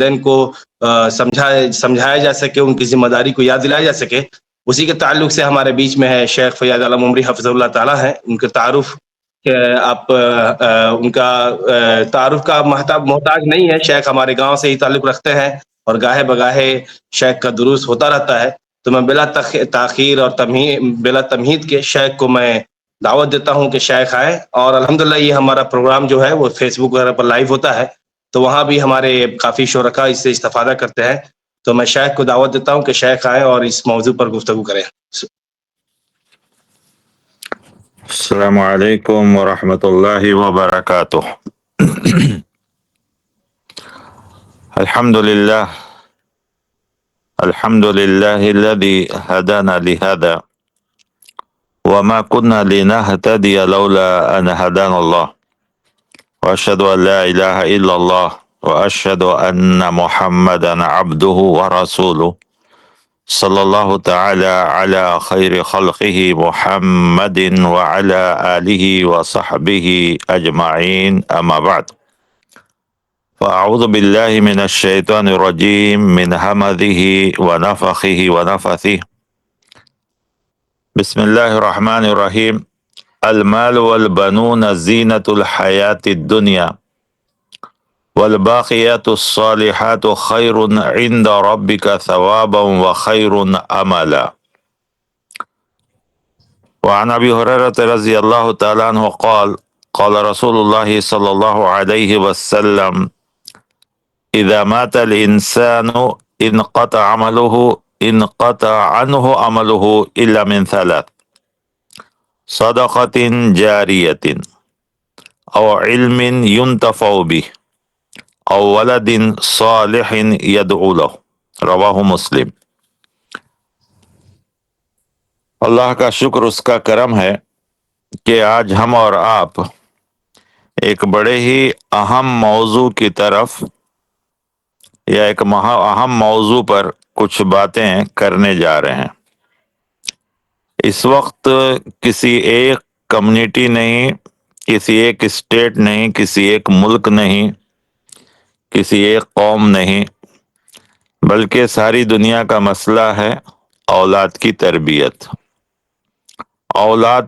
والدین کو سمجھایا جا سکے، ان کی ذمہ داری کو یاد دلایا جا سکے، اسی کے تعلق سے ہمارے بیچ میں ہے شیخ فیاض عالم عمری حفظ اللہ تعالیٰ ہیں، ان کے تعارف کہ آپ ان کا تعارف کا محتاج نہیں ہے، شیخ ہمارے گاؤں سے ہی تعلق رکھتے ہیں اور گاہے بگاہے شیخ کا دروس ہوتا رہتا ہے، تو میں بلا تاخیر اور بلا تمہید کے شیخ کو میں دعوت دیتا ہوں کہ شیخ آئے، اور الحمدللہ یہ ہمارا پروگرام جو ہے وہ فیس بک وغیرہ پر لائیو ہوتا ہے، تو وہاں بھی ہمارے کافی شرکاء اس سے استفادہ کرتے ہیں، تو میں شیخ کو دعوت دیتا ہوں کہ شیخ آئے اور اس موضوع پر گفتگو کریں۔ السلام علیکم ورحمۃ اللہ وبرکاتہ۔ الحمد للہ الذي هدانا لهذا وما كنا لنهتدي لولا أن هدانا الله وأشهد أن لا إله إلا الله وأشهد أن محمدا عبده ورسوله صلی اللہ تعالی علی خیر خلقه محمد وعلى آلہ وصحبہ اجمعین، اما بعد فاعوذ باللہ من الشیطان الرجیم من ہمزہ ونفخہ ونفثہ۔ بسم اللہ الرحمن الرحیم۔ المال والبنون زینة الحیاة الدنیا والباقیات الصالحات خیر عند ربک ثوابا وخیر املا۔ وعن ابی ہریرہ رضی اللہ تعالی عنہ قال قال رسول اللہ صلی اللہ علیہ وسلم اذا مات الانسان انقطع عنه عمله الا من ثلاث: صدقۃ جاریۃ او علم ينتفع به او ولد صالح يدعو له، رواہ مسلم۔ اللہ کا شکر، اس کا کرم ہے کہ آج ہم اور آپ ایک بڑے ہی اہم موضوع کی طرف یا ایک اہم موضوع پر کچھ باتیں کرنے جا رہے ہیں۔ اس وقت کسی ایک کمیونٹی نہیں، کسی ایک اسٹیٹ نہیں، کسی ایک ملک نہیں، کسی ایک قوم نہیں، بلکہ ساری دنیا کا مسئلہ ہے اولاد کی تربیت۔ اولاد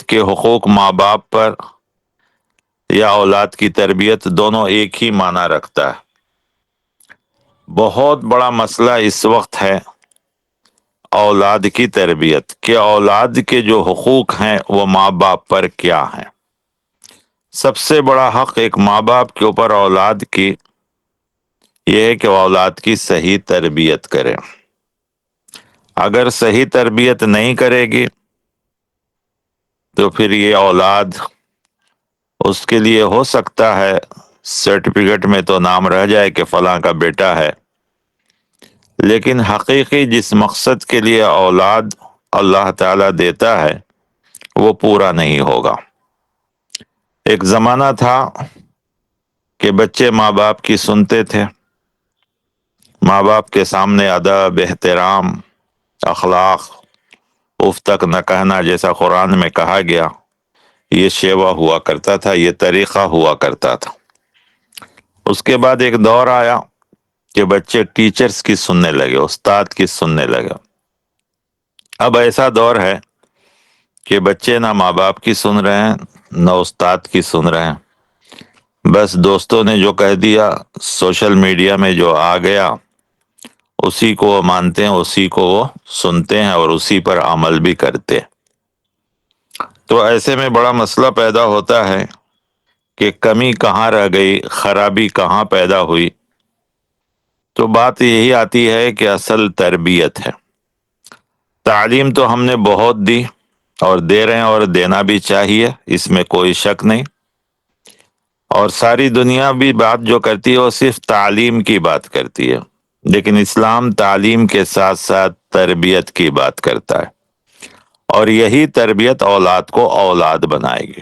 کے حقوق ماں باپ پر یا اولاد کی تربیت، دونوں ایک ہی معنی رکھتا ہے۔ بہت بڑا مسئلہ اس وقت ہے اولاد کی تربیت، کہ اولاد کے جو حقوق ہیں وہ ماں باپ پر کیا ہیں۔ سب سے بڑا حق ایک ماں باپ کے اوپر اولاد کی یہ ہے کہ وہ اولاد کی صحیح تربیت کرے۔ اگر صحیح تربیت نہیں کرے گی تو پھر یہ اولاد، اس کے لیے ہو سکتا ہے سرٹیفکیٹ میں تو نام رہ جائے کہ فلاں کا بیٹا ہے، لیکن حقیقی جس مقصد کے لیے اولاد اللہ تعالیٰ دیتا ہے وہ پورا نہیں ہوگا۔ ایک زمانہ تھا کہ بچے ماں باپ کی سنتے تھے، ماں باپ کے سامنے ادب، احترام، اخلاق، اف تک نہ کہنا جیسا قرآن میں کہا گیا، یہ شیوا ہوا کرتا تھا، یہ طریقہ ہوا کرتا تھا۔ اس کے بعد ایک دور آیا کہ بچے ٹیچرز کی سننے لگے، استاد کی سننے لگے۔ اب ایسا دور ہے کہ بچے نہ ماں باپ کی سن رہے ہیں نہ استاد کی سن رہے ہیں، بس دوستوں نے جو کہہ دیا، سوشل میڈیا میں جو آ گیا، اسی کو وہ مانتے ہیں، اسی کو وہ سنتے ہیں اور اسی پر عمل بھی کرتے ہیں۔ تو ایسے میں بڑا مسئلہ پیدا ہوتا ہے کہ کمی کہاں رہ گئی، خرابی کہاں پیدا ہوئی۔ تو بات یہی آتی ہے کہ اصل تربیت ہے۔ تعلیم تو ہم نے بہت دی اور دے رہے ہیں اور دینا بھی چاہیے، اس میں کوئی شک نہیں، اور ساری دنیا بھی بات جو کرتی ہے وہ صرف تعلیم کی بات کرتی ہے، لیکن اسلام تعلیم کے ساتھ ساتھ تربیت کی بات کرتا ہے، اور یہی تربیت اولاد کو اولاد بنائے گی۔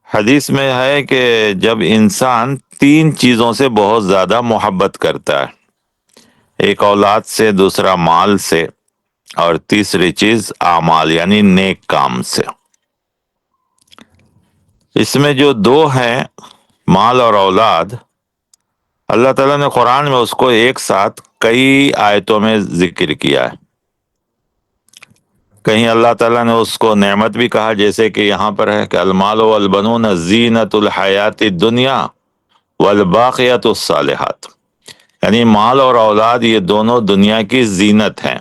حدیث میں ہے کہ جب انسان تین چیزوں سے بہت زیادہ محبت کرتا ہے، ایک اولاد سے، دوسرا مال سے، اور تیسری چیز اعمال یعنی نیک کام سے۔ اس میں جو دو ہیں مال اور اولاد، اللہ تعالیٰ نے قرآن میں اس کو ایک ساتھ کئی آیتوں میں ذکر کیا ہے۔ کہیں اللہ تعالیٰ نے اس کو نعمت بھی کہا، جیسے کہ یہاں پر ہے کہ المال والبنون زینت الحیات الدنیا والباقیات الصالحات، یعنی مال اور اولاد یہ دونوں دنیا کی زینت ہیں،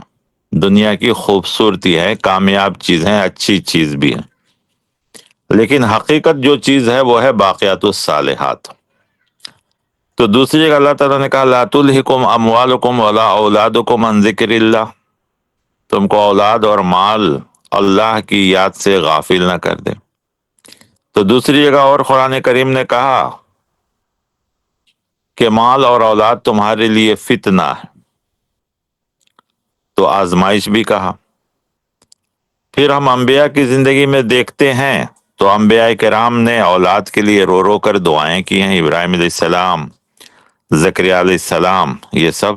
دنیا کی خوبصورتی ہے، کامیاب چیز ہیں، اچھی چیز بھی ہے، لیکن حقیقت جو چیز ہے وہ ہے باقیات الصالحات۔ تو دوسری جگہ اللہ تعالیٰ نے کہا لا تلہکم اموالکم ولا اولادکم عن ذکر اللہ، تم کو اولاد اور مال اللہ کی یاد سے غافل نہ کر دے۔ تو دوسری جگہ اور قرآن کریم نے کہا کہ مال اور اولاد تمہارے لیے فتنہ ہے، تو آزمائش بھی کہا۔ پھر ہم انبیاء کی زندگی میں دیکھتے ہیں تو انبیاء کرام نے اولاد کے لیے رو رو کر دعائیں کی ہیں، ابراہیم علیہ السلام، زکریہ علیہ السلام، یہ سب۔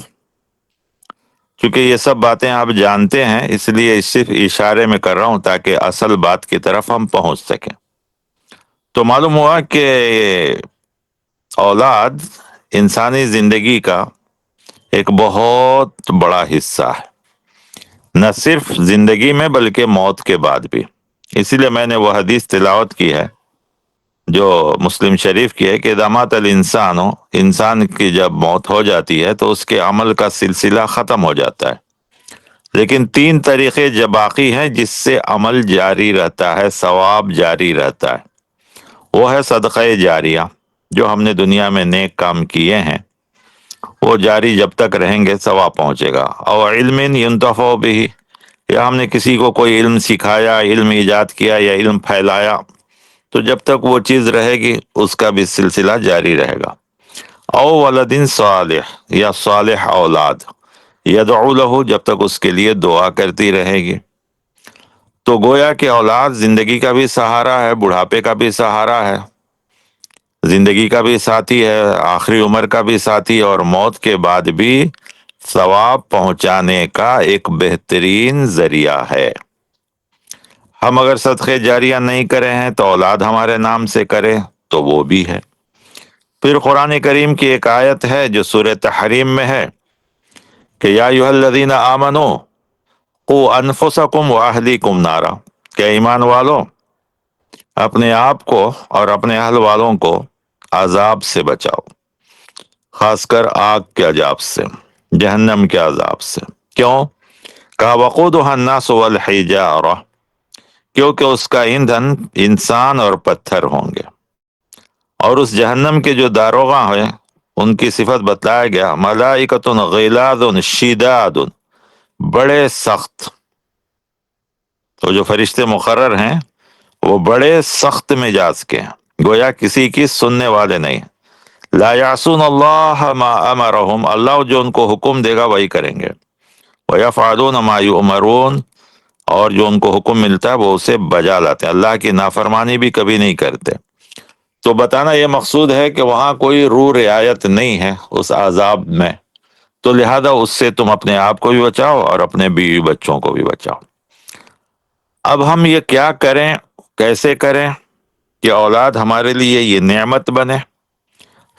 چونکہ یہ سب باتیں آپ جانتے ہیں اس لیے صرف اشارے میں کر رہا ہوں تاکہ اصل بات کی طرف ہم پہنچ سکیں۔ تو معلوم ہوا کہ اولاد انسانی زندگی کا ایک بہت بڑا حصہ ہے، نہ صرف زندگی میں بلکہ موت کے بعد بھی۔ اسی لیے میں نے وہ حدیث تلاوت کی ہے جو مسلم شریف کی ہے کہ اذا مات الانسان، انسان کی جب موت ہو جاتی ہے تو اس کے عمل کا سلسلہ ختم ہو جاتا ہے، لیکن 3 طریقے جب باقی ہیں جس سے عمل جاری رہتا ہے، ثواب جاری رہتا ہے۔ وہ ہے صدقہ جاریہ، جو ہم نے دنیا میں نیک کام کیے ہیں وہ جاری جب تک رہیں گے ثواب پہنچے گا، اور علم ينتفع به، یا ہم نے کسی کو کوئی علم سکھایا، علم ایجاد کیا یا علم پھیلایا، تو جب تک وہ چیز رہے گی اس کا بھی سلسلہ جاری رہے گا۔ او ولد صالح، یا صالح اولاد، یدعو له، جب تک اس کے لیے دعا کرتی رہے گی۔ تو گویا کہ اولاد زندگی کا بھی سہارا ہے، بڑھاپے کا بھی سہارا ہے، زندگی کا بھی ساتھی ہے، آخری عمر کا بھی ساتھی، اور موت کے بعد بھی ثواب پہنچانے کا ایک بہترین ذریعہ ہے۔ ہم اگر صدقے جاریہ نہیں کرے ہیں تو اولاد ہمارے نام سے کرے تو وہ بھی ہے۔ پھر قرآن کریم کی ایک آیت ہے جو سورہ تحریم میں ہے کہ یا ایھا الذین آمنوا قوا انفسکم واہلیکم نارا، کہ ایمان والو اپنے آپ کو اور اپنے اہل والوں کو عذاب سے بچاؤ، خاص کر آگ کے عذاب سے، جہنم کے عذاب سے۔ کیوں؟ کہا وقودها الناس والحجارہ، کیونکہ اس کا ایندھن انسان اور پتھر ہوں گے۔ اور اس جہنم کے جو داروغہ ہیں ان کی صفت بتلایا گیا، ملائکۃ غلاظ شداد، بڑے سخت۔ تو جو فرشتے مقرر ہیں وہ بڑے سخت مزاج کے ہیں، گویا کسی کی سننے والے نہیں۔ لا یعصون اللہ ما امرہم، اللہ جو ان کو حکم دے گا وہی کریں گے۔ ویفعلون ما یؤمرون، اور جو ان کو حکم ملتا ہے وہ اسے بجا لاتے ہیں، اللہ کی نافرمانی بھی کبھی نہیں کرتے۔ تو بتانا یہ مقصود ہے کہ وہاں کوئی رو رعایت نہیں ہے اس عذاب میں، تو لہذا اس سے تم اپنے آپ کو بھی بچاؤ اور اپنے بیوی بچوں کو بھی بچاؤ۔ اب ہم یہ کیا کریں، کیسے کریں کہ اولاد ہمارے لیے یہ نعمت بنے،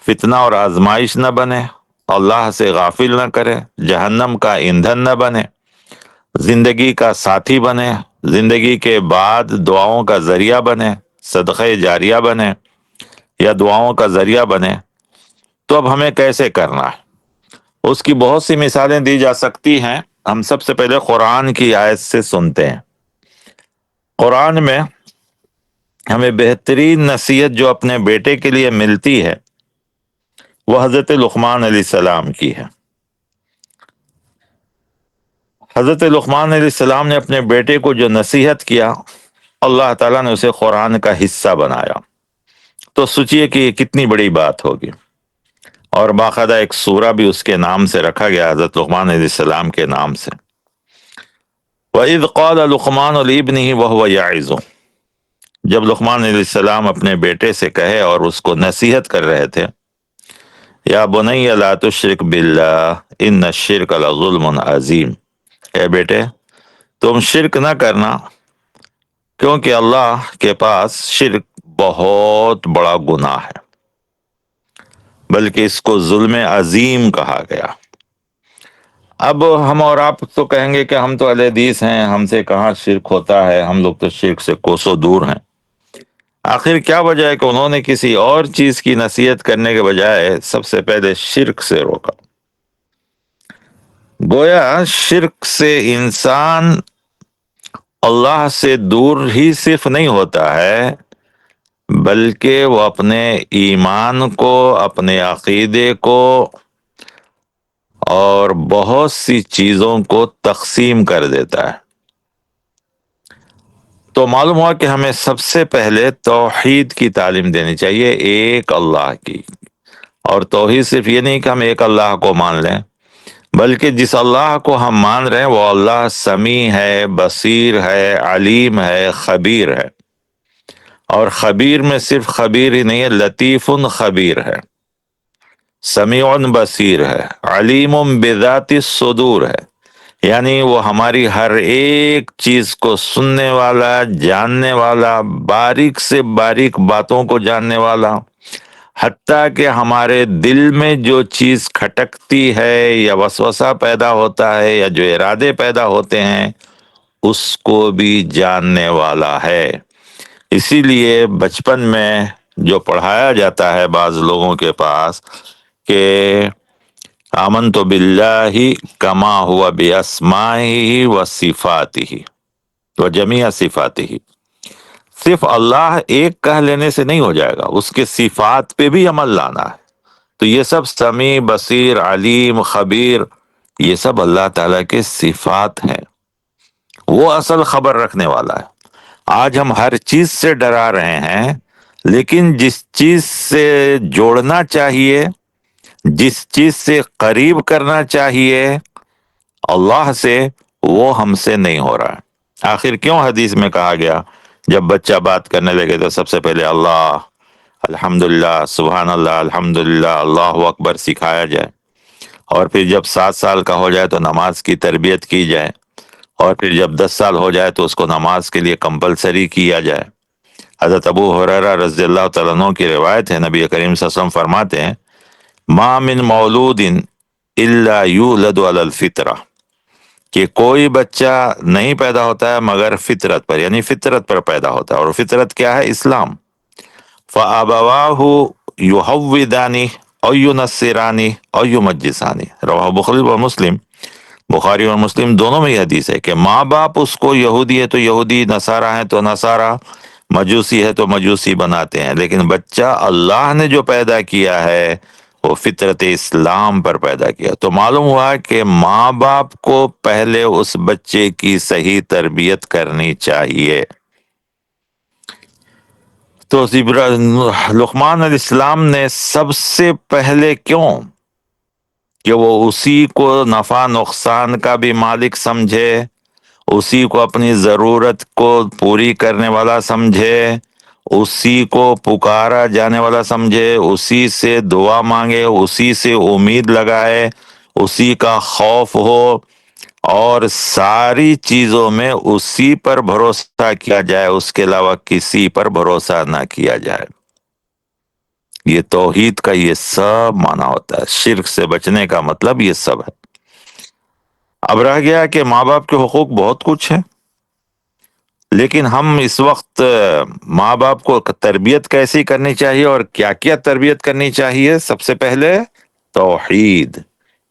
فتنہ اور آزمائش نہ بنے، اللہ سے غافل نہ کرے، جہنم کا ایندھن نہ بنے، زندگی کا ساتھی بنے، زندگی کے بعد دعاؤں کا ذریعہ بنے، صدقہ جاریہ بنے یا دعاؤں کا ذریعہ بنے۔ تو اب ہمیں کیسے کرنا ہے، اس کی بہت سی مثالیں دی جا سکتی ہیں۔ ہم سب سے پہلے قرآن کی آیت سے سنتے ہیں۔ قرآن میں ہمیں بہترین نصیحت جو اپنے بیٹے کے لیے ملتی ہے وہ حضرت لقمان علیہ السلام کی ہے۔ حضرت لقمان علیہ السلام نے اپنے بیٹے کو جو نصیحت کیا، اللہ تعالیٰ نے اسے قرآن کا حصہ بنایا۔ تو سوچئے کہ یہ کتنی بڑی بات ہوگی، اور باقاعدہ ایک سورہ بھی اس کے نام سے رکھا گیا، حضرت لقمان علیہ السلام کے نام سے۔ وَإِذْ قَالَ لُقْمَانُ لِابْنِهِ وَهُوَ يَعِظُهُ، جب لقمان علیہ السلام اپنے بیٹے سے کہے اور اس کو نصیحت کر رہے تھے، یا بنی لا تشرک باللہ ان الشرک لظلم عظیم، اے بیٹے تم شرک نہ کرنا، کیونکہ اللہ کے پاس شرک بہت بڑا گناہ ہے۔ بلکہ اس کو ظلم عظیم کہا گیا۔ اب ہم اور آپ تو کہیں گے کہ ہم تو اہل حدیث ہیں، ہم سے کہاں شرک ہوتا ہے، ہم لوگ تو شرک سے کوسوں دور ہیں۔ آخر کیا وجہ ہے کہ انہوں نے کسی اور چیز کی نصیحت کرنے کے بجائے سب سے پہلے شرک سے روکا؟ گویا شرک سے انسان اللہ سے دور ہی صرف نہیں ہوتا ہے، بلکہ وہ اپنے ایمان کو، اپنے عقیدے کو اور بہت سی چیزوں کو تقسیم کر دیتا ہے۔ تو معلوم ہوا کہ ہمیں سب سے پہلے توحید کی تعلیم دینی چاہیے، ایک اللہ کی۔ اور توحید صرف یہ نہیں کہ ہم ایک اللہ کو مان لیں، بلکہ جس اللہ کو ہم مان رہے ہیں وہ اللہ سمیع ہے، بصیر ہے، علیم ہے، خبیر ہے۔ اور خبیر میں صرف خبیر ہی نہیں ہے، لطیف خبیر ہے، سمیع بصیر ہے، علیم بذات الصدور ہے، یعنی وہ ہماری ہر ایک چیز کو سننے والا، جاننے والا، باریک سے باریک باتوں کو جاننے والا، حتیٰ کہ ہمارے دل میں جو چیز کھٹکتی ہے یا وسوسہ پیدا ہوتا ہے یا جو ارادے پیدا ہوتے ہیں اس کو بھی جاننے والا ہے۔ اسی لیے بچپن میں جو پڑھایا جاتا ہے بعض لوگوں کے پاس کہ آمنت باللہ کما ہوا باسمائہ و صفاتہ و جمیع صفاتہ، صرف اللہ ایک کہہ لینے سے نہیں ہو جائے گا، اس کے صفات پہ بھی عمل لانا ہے۔ تو یہ سب سمیع، بصیر، علیم، خبیر، یہ سب اللہ تعالیٰ کے صفات ہیں، وہ اصل خبر رکھنے والا ہے۔ آج ہم ہر چیز سے ڈرا رہے ہیں، لیکن جس چیز سے جوڑنا چاہیے، جس چیز سے قریب کرنا چاہیے اللہ سے، وہ ہم سے نہیں ہو رہا ہے۔ آخر کیوں حدیث میں کہا گیا جب بچہ بات کرنے لگے تو سب سے پہلے اللہ، الحمدللہ، سبحان اللہ، الحمدللہ، اللہ اکبر سکھایا جائے، اور پھر جب 7 سال کا ہو جائے تو نماز کی تربیت کی جائے، اور پھر جب 10 سال ہو جائے تو اس کو نماز کے لیے کمپلسری کیا جائے۔ حضرت ابو ہریرہ رضی اللہ تعالیٰ عنہ کی روایت ہے، نبی کریم صلی اللہ علیہ وسلم فرماتے ہیں ما من مولود الا یولد علی الفطرہ، کہ کوئی بچہ نہیں پیدا ہوتا ہے مگر فطرت پر، یعنی فطرت پر پیدا ہوتا ہے، اور فطرت کیا ہے؟ اسلام۔ فَأَبَوَاهُ يُحَوِّدَانِهِ أَوْ يُنَصِّرَانِهِ أَوْ يُمَجِّسَانِهِ، رواہ بخاری و مسلم۔ بخاری اور مسلم دونوں میں یہ حدیث ہے کہ ماں باپ اس کو یہودی ہے تو یہودی، نصارہ ہے تو نصارہ، مجوسی ہے تو مجوسی بناتے ہیں، لیکن بچہ اللہ نے جو پیدا کیا ہے وہ فطرت اسلام پر پیدا کیا۔ تو معلوم ہوا کہ ماں باپ کو پہلے اس بچے کی صحیح تربیت کرنی چاہیے۔ تو لقمان علیہ السلام نے سب سے پہلے کیوں کہ وہ اسی کو نفع نقصان کا بھی مالک سمجھے، اسی کو اپنی ضرورت کو پوری کرنے والا سمجھے، اسی کو پکارا جانے والا سمجھے، اسی سے دعا مانگے، اسی سے امید لگائے، اسی کا خوف ہو، اور ساری چیزوں میں اسی پر بھروسہ کیا جائے، اس کے علاوہ کسی پر بھروسہ نہ کیا جائے۔ یہ توحید کا یہ سب معنی ہوتا ہے، شرک سے بچنے کا مطلب یہ سب ہے۔ اب رہ گیا کہ ماں باپ کے حقوق بہت کچھ ہیں، لیکن ہم اس وقت ماں باپ کو تربیت کیسی کرنی چاہیے اور کیا کیا تربیت کرنی چاہیے؟ سب سے پہلے توحید،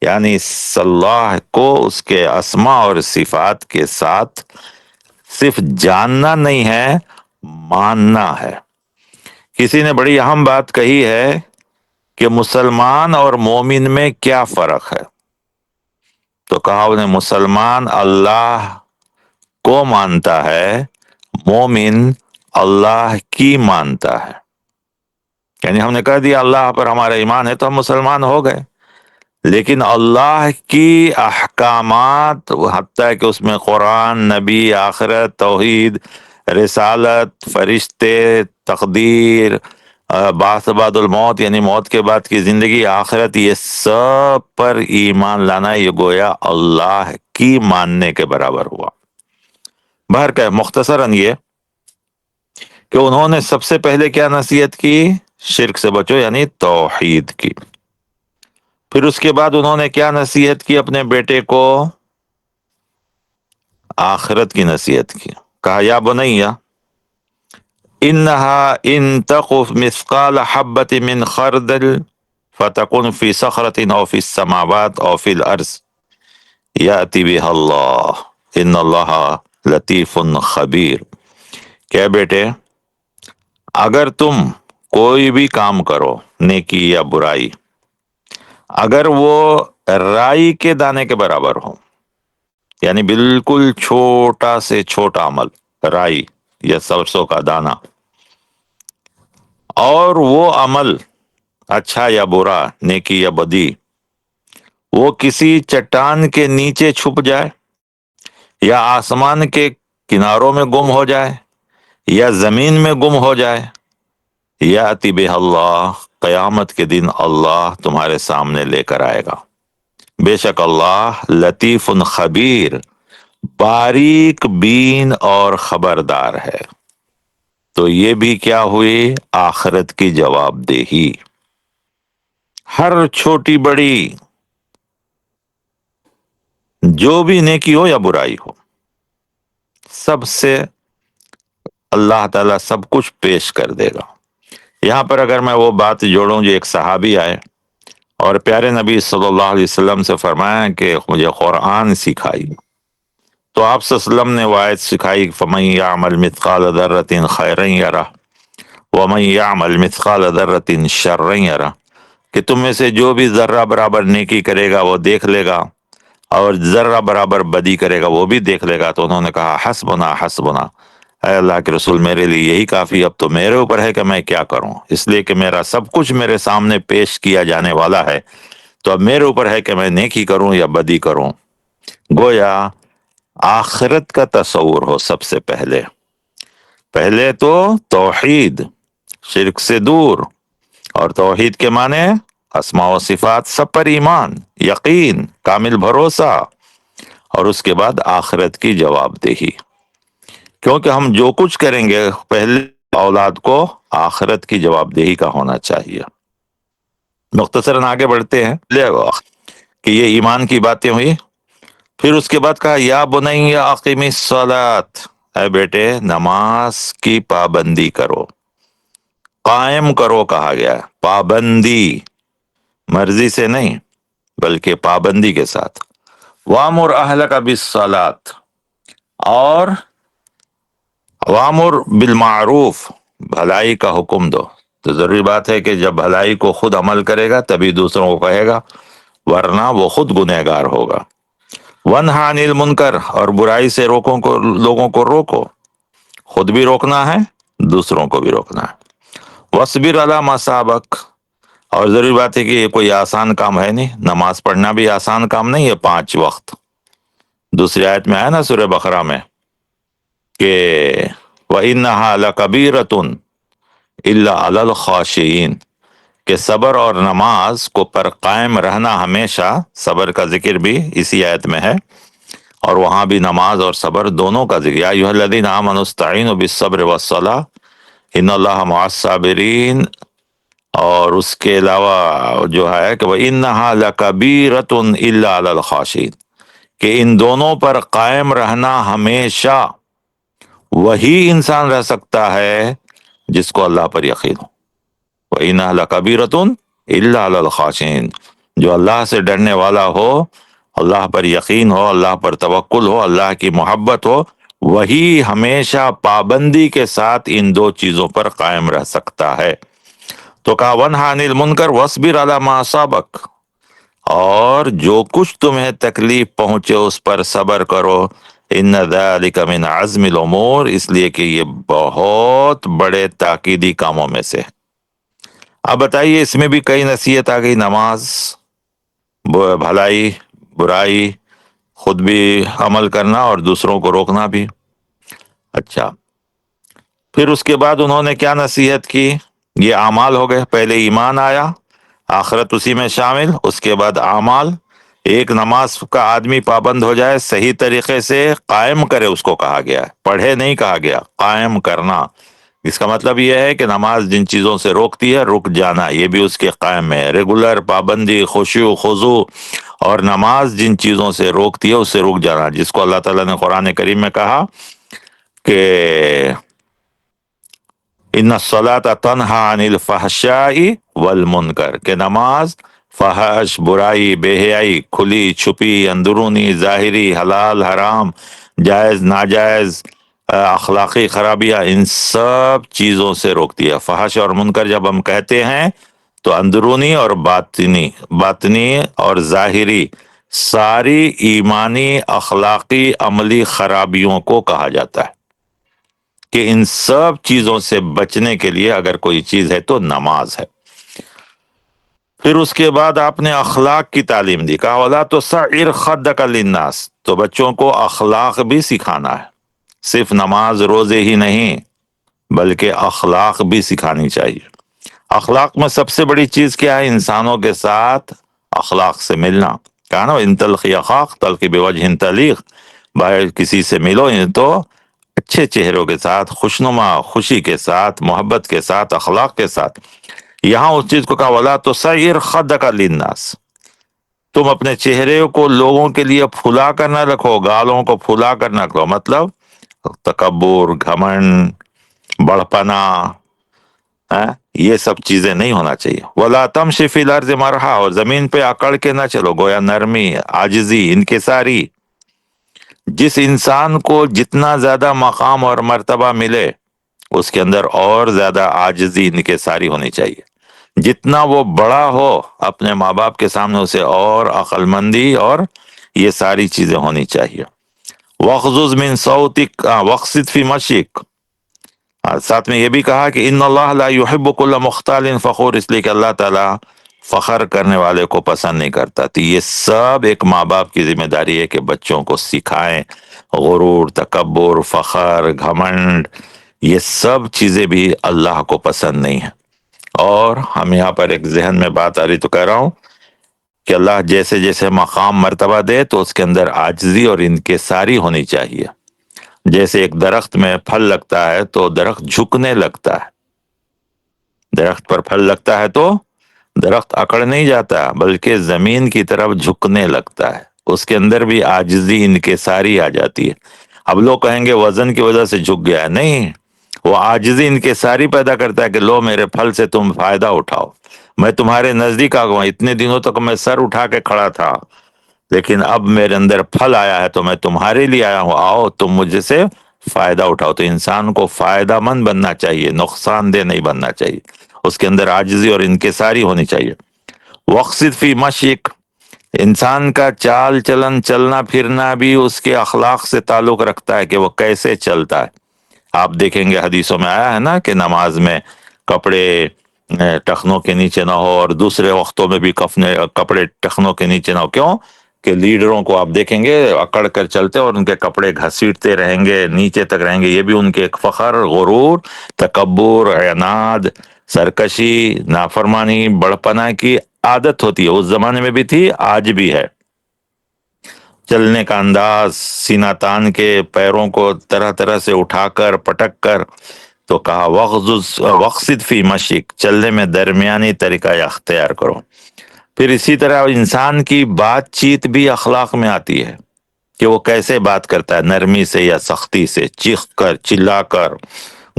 یعنی اللہ کو اس کے اسماء اور صفات کے ساتھ صرف جاننا نہیں ہے، ماننا ہے۔ کسی نے بڑی اہم بات کہی ہے کہ مسلمان اور مومن میں کیا فرق ہے؟ تو کہا انہیں مسلمان اللہ کو مانتا ہے، مومن اللہ کی مانتا ہے۔ یعنی ہم نے کہہ دیا اللہ پر ہمارا ایمان ہے تو ہم مسلمان ہو گئے، لیکن اللہ کی احکامات، حتیٰ کہ اس میں قرآن، نبی، آخرت، توحید، رسالت، فرشتے، تقدیر، بعث بعد الموت یعنی موت کے بعد کی زندگی، آخرت، یہ سب پر ایمان لانا یہ گویا اللہ کی ماننے کے برابر ہوا۔ بہر کہ مختصراً یہ کہ انہوں نے سب سے پہلے کیا نصیحت کی؟ شرک سے بچو، یعنی توحید کی۔ پھر اس کے بعد انہوں نے کیا نصیحت کی اپنے بیٹے کو؟ آخرت کی نصیحت کی. کہا یا بنیا انہا ان تق مثقال حبۃ من خردل فتکن فی صخرۃ او فی السماوات او فی الارض یأتی بها اللہ ان اللہ لطیف خبیر. کہ بیٹے اگر تم کوئی بھی کام کرو، نیکی یا برائی، اگر وہ رائی کے دانے کے برابر ہو، یعنی بالکل چھوٹا سے چھوٹا عمل، رائی یا سرسوں کا دانہ، اور وہ عمل اچھا یا برا، نیکی یا بدی، وہ کسی چٹان کے نیچے چھپ جائے، یا آسمان کے کناروں میں گم ہو جائے، یا زمین میں گم ہو جائے، یاتی بہ اللہ قیامت کے دن اللہ تمہارے سامنے لے کر آئے گا. بے شک اللہ لطیف خبیر، باریک بین اور خبردار ہے. تو یہ بھی کیا ہوئی؟ آخرت کی جواب دہی. ہر چھوٹی بڑی جو بھی نیکی ہو یا برائی ہو، سب سے اللہ تعالیٰ سب کچھ پیش کر دے گا. یہاں پر اگر میں وہ بات جوڑوں، جو ایک صحابی آئے اور پیارے نبی صلی اللہ علیہ وسلم سے فرمایا کہ مجھے قرآن سکھائی، تو آپ صلی اللہ علیہ وسلم نے وہ آیت سکھائی فَمَن يَعْمَلْ مِثْقَالَ ذَرَّةٍ خَيْرًا يَرَهُ وَمَن يَعْمَلْ مِثْقَالَ ذَرَّةٍ شَرًّا يَرَهُ، کہ تم میں سے جو بھی ذرہ برابر نیکی کرے گا وہ دیکھ لے گا، اور ذرہ برابر بدی کرے گا وہ بھی دیکھ لے گا. تو انہوں نے کہا حسبنا حسبنا، اے اللہ کے رسول میرے لیے یہی کافی، اب تو میرے اوپر ہے کہ میں کیا کروں، اس لیے کہ میرا سب کچھ میرے سامنے پیش کیا جانے والا ہے، تو اب میرے اوپر ہے کہ میں نیکی کروں یا بدی کروں. گویا آخرت کا تصور ہو سب سے پہلے تو توحید، شرک سے دور، اور توحید کے معنی اسماء و صفات، سب پر ایمان، یقین، کامل بھروسہ، اور اس کے بعد آخرت کی جواب دہی. کیونکہ ہم جو کچھ کریں گے پہلے اولاد کو آخرت کی جواب دہی کا ہونا چاہیے. مختصراً آگے بڑھتے ہیں کہ یہ ایمان کی باتیں ہوئی. پھر اس کے بعد کہا یا بنی اقیم الصلاۃ، اے بیٹے نماز کی پابندی کرو، قائم کرو کہا گیا ہے. پابندی مرضی سے نہیں بلکہ پابندی کے ساتھ. وامر اہلک بالصلاۃ، اور وامر بالمعروف، بھلائی کا حکم دو. تو ضروری بات ہے کہ جب بھلائی کو خود عمل کرے گا تبھی دوسروں کو کہے گا، ورنہ وہ خود گنہگار ہوگا. ونہا عن المنکر، اور برائی سے لوگوں کو روکو، خود بھی روکنا ہے دوسروں کو بھی روکنا ہے. واصبر علی ما صابک، اور ضروری بات ہے کہ یہ کوئی آسان کام ہے نہیں، نماز پڑھنا بھی آسان کام نہیں ہے 5 وقت. دوسری آیت میں آیا نا سورہ بقرہ میں کہ وَإِنَّهَا لَكَبِيرَةٌ إِلَّا عَلَى الْخَاشِعِينَ، کہ صبر اور نماز کو پر قائم رہنا ہمیشہ، صبر کا ذکر بھی اسی آیت میں ہے، اور وہاں بھی نماز اور صبر دونوں کا ذکر. یا ایھا الذین آمنوا استعینوا بالصبر والصلاۃ ان اللہ مع الصابرین. اور اس کے علاوہ جو ہے کہ وَإِنَّهَا لَكَبِيرَةٌ إِلَّا عَلَى الْخَاشِعِينَ، کہ ان دونوں پر قائم رہنا ہمیشہ وہی انسان رہ سکتا ہے جس کو اللہ پر یقین ہو. وَإِنَّهَا لَكَبِيرَةٌ إِلَّا عَلَى الْخَاشِعِينَ، جو اللہ سے ڈرنے والا ہو، اللہ پر یقین ہو، اللہ پر توکل ہو، اللہ کی محبت ہو، وہی ہمیشہ پابندی کے ساتھ ان 2 چیزوں پر قائم رہ سکتا ہے. تو کہا وَنْهَا عَنِ الْمُنْكَرِ وَاصْبِرْ عَلَى مَا أَصَابَكَ، اور جو کچھ تمہیں تکلیف پہنچے اس پر صبر کرو. ان ذلک من عزم الامور، اس لیے کہ یہ بہت بڑے تاکیدی کاموں میں سے. اب بتائیے اس میں بھی کئی نصیحت آ گئی، نماز، بھلائی، برائی، خود بھی عمل کرنا اور دوسروں کو روکنا بھی. اچھا پھر اس کے بعد انہوں نے کیا نصیحت کی؟ یہ اعمال ہو گئے، پہلے ایمان آیا، آخرت اسی میں شامل، اس کے بعد اعمال. ایک نماز کا آدمی پابند ہو جائے، صحیح طریقے سے قائم کرے، اس کو کہا گیا ہے، پڑھے نہیں کہا گیا، قائم کرنا. اس کا مطلب یہ ہے کہ نماز جن چیزوں سے روکتی ہے رک جانا، یہ بھی اس کے قائم ہے، ریگولر پابندی، خشوع خضوع، اور نماز جن چیزوں سے روکتی ہے اس سے رک جانا، جس کو اللہ تعالیٰ نے قرآن کریم میں کہا کہ ان الصلاۃ تنہا عن الفحشاء والمنکر، کہ نماز فحش، برائی، بے حیائی، کھلی چھپی، اندرونی ظاہری، حلال حرام، جائز ناجائز، اخلاقی خرابیاں، ان سب چیزوں سے روکتی ہے۔ فحش اور منکر جب ہم کہتے ہیں تو اندرونی اور باطنی اور ظاہری ساری ایمانی، اخلاقی، عملی خرابیوں کو کہا جاتا ہے، کہ ان سب چیزوں سے بچنے کے لیے اگر کوئی چیز ہے تو نماز ہے۔ پھر اس کے بعد آپ نے اخلاق کی تعلیم دی، کہا وَلَا تُصَعِّرْ خَدَّكَ لِلنَّاسِ، تو بچوں کو اخلاق بھی سکھانا ہے، صرف نماز روزے ہی نہیں بلکہ اخلاق بھی سکھانی چاہیے۔ اخلاق میں سب سے بڑی چیز کیا ہے؟ انسانوں کے ساتھ اخلاق سے ملنا، کہا نا ان تلقی اخاک تلقی بوجہ طلیق، باہر کسی سے ملو تو اچھے چہروں کے ساتھ، خوشنما، خوشی کے ساتھ، محبت کے ساتھ، اخلاق کے ساتھ۔ یہاں اس چیز کو کہا وَلَا تُصَعِّرْ خَدَّكَ لِلنَّاسِ، تم اپنے چہرے کو لوگوں کے لیے پھلا کر نہ رکھو، گالوں کو پھلا کر نہ رکھو، مطلب تکبر، گھمنڈ، بڑپنا، یہ سب چیزیں نہیں ہونا چاہیے۔ وَلَا تَمْشِ فِي الْأَرْضِ مَرْحًا، اور زمین پہ اکڑ کے نہ چلو، گویا نرمی، عاجزی، انکساری۔ جس انسان کو جتنا زیادہ مقام اور مرتبہ ملے اس کے اندر اور زیادہ عاجزی، انکساری ہونی چاہیے۔ جتنا وہ بڑا ہو اپنے ماں باپ کے سامنے اسے اور عقل مندی اور یہ ساری چیزیں ہونی چاہیے۔ وَاغْضُضْ مِنْ صَوْتِكَ وَاقْصِدْ فِي مَشْيِكَ، ساتھ میں یہ بھی کہا کہ ان اللہ لا يحب كل مختال فخور، اس لیے کہ اللہ تعالیٰ فخر کرنے والے کو پسند نہیں کرتا۔ تو یہ سب ایک ماں باپ کی ذمہ داری ہے کہ بچوں کو سکھائیں، غرور، تکبر، فخر، گھمنڈ، یہ سب چیزیں بھی اللہ کو پسند نہیں ہیں۔ اور ہم یہاں پر ایک ذہن میں بات آ رہی تو کہہ رہا ہوں کہ اللہ جیسے جیسے مقام مرتبہ دے تو اس کے اندر عاجزی اور انکساری ہونی چاہیے۔ جیسے ایک درخت میں پھل لگتا ہے تو درخت جھکنے لگتا ہے، درخت پر پھل لگتا ہے تو درخت اکڑ نہیں جاتا بلکہ زمین کی طرف جھکنے لگتا ہے، اس کے اندر بھی عاجزی، انکساری آ جاتی ہے۔ اب لوگ کہیں گے وزن کی وجہ سے جھک گیا ہے، نہیں، وہ عاجزی انکساری پیدا کرتا ہے کہ لو میرے پھل سے تم فائدہ اٹھاؤ، میں تمہارے نزدیک آ گیا، اتنے دنوں تک میں سر اٹھا کے کھڑا تھا لیکن اب میرے اندر پھل آیا ہے تو میں تمہارے لیے آیا ہوں، آؤ تم مجھ سے فائدہ اٹھاؤ۔ تو انسان کو فائدہ مند بننا چاہیے، نقصان دہ نہیں بننا چاہیے، اس کے اندر عاجزی اور انکساری ہونی چاہیے۔ وَاقْصِدْ فِي مَشْيِكَ، انسان کا چال چلن، چلنا پھرنا بھی اس کے اخلاق سے تعلق رکھتا ہے کہ وہ کیسے چلتا ہے۔ آپ دیکھیں گے حدیثوں میں آیا ہے نا کہ نماز میں کپڑے ٹخنوں کے نیچے نہ ہو، اور دوسرے وقتوں میں بھی کپڑے ٹخنوں کے نیچے نہ ہو۔ کیوں کہ لیڈروں کو آپ دیکھیں گے اکڑ کر چلتے اور ان کے کپڑے گھسیٹتے رہیں گے، نیچے تک رہیں گے، یہ بھی ان کے ایک فخر، غرور، تکبر، عناد، سرکشی، نافرمانی، بڑپنا کی عادت ہوتی ہے۔ اس زمانے میں بھی تھی، آج بھی ہے۔ چلنے کا انداز، سینہ تان کے پیروں کو طرح طرح سے اٹھا کر پٹک کر، تو کہا وَاقْصِدْ فِي مَشْيِكَ، چلنے میں درمیانی طریقہ اختیار کرو۔ پھر اسی طرح انسان کی بات چیت بھی اخلاق میں آتی ہے کہ وہ کیسے بات کرتا ہے، نرمی سے یا سختی سے، چیخ کر، چلا کر،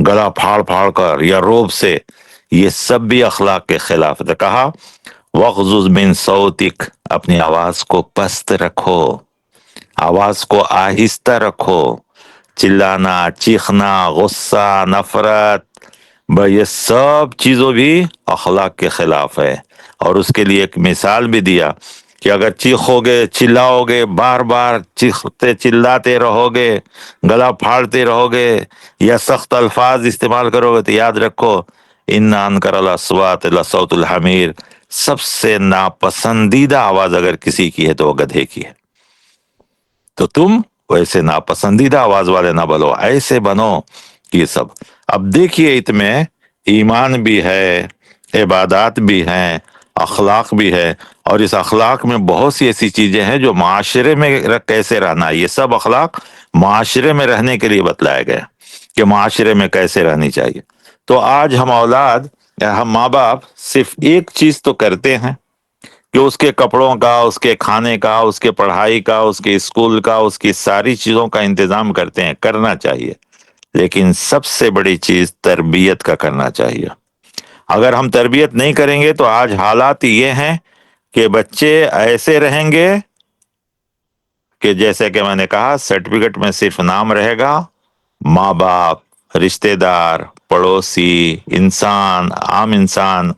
گلا پھاڑ پھاڑ کر یا روب سے، یہ سب بھی اخلاق کے خلاف ہے۔ کہا وَاغْضُضْ مِنْ صَوْتِكَ، اپنی آواز کو پست رکھو، آواز کو آہستہ رکھو، چلانا، چیخنا، غصہ، نفرت، یہ سب چیزوں بھی اخلاق کے خلاف ہے۔ اور اس کے لیے ایک مثال بھی دیا کہ اگر چیخو گے، چلاؤ گے، بار بار چیختے چلاتے رہو گے، گلا پھاڑتے رہو گے یا سخت الفاظ استعمال کرو گے تو یاد رکھو ان انکر الاصوات لصوت الحمیر، سب سے ناپسندیدہ آواز اگر کسی کی ہے تو وہ گدھے کی ہے۔ تو تم ویسے ناپسندیدہ آواز والے نہ بنو، ایسے بنو یہ سب۔ اب دیکھیے اس میں ایمان بھی ہے، عبادات بھی ہیں، اخلاق بھی ہے، اور اس اخلاق میں بہت سی ایسی چیزیں ہیں جو معاشرے میں کیسے رہنا ہے، یہ سب اخلاق معاشرے میں رہنے کے لیے بتلائے گئے۔ کہ معاشرے میں کیسے رہنی چاہیے۔ تو آج ہم ماں باپ صرف ایک چیز تو کرتے ہیں کہ اس کے کپڑوں کا، اس کے کھانے کا، اس کے پڑھائی کا، اس کے اسکول کا، اس کی ساری چیزوں کا انتظام کرتے ہیں، کرنا چاہیے، لیکن سب سے بڑی چیز تربیت کا کرنا چاہیے۔ اگر ہم تربیت نہیں کریں گے تو آج حالات یہ ہیں کہ بچے ایسے رہیں گے کہ جیسے کہ میں نے کہا سرٹیفکیٹ میں صرف نام رہے گا، ماں باپ، رشتہ دار، پڑوسی، انسان، عام انسان،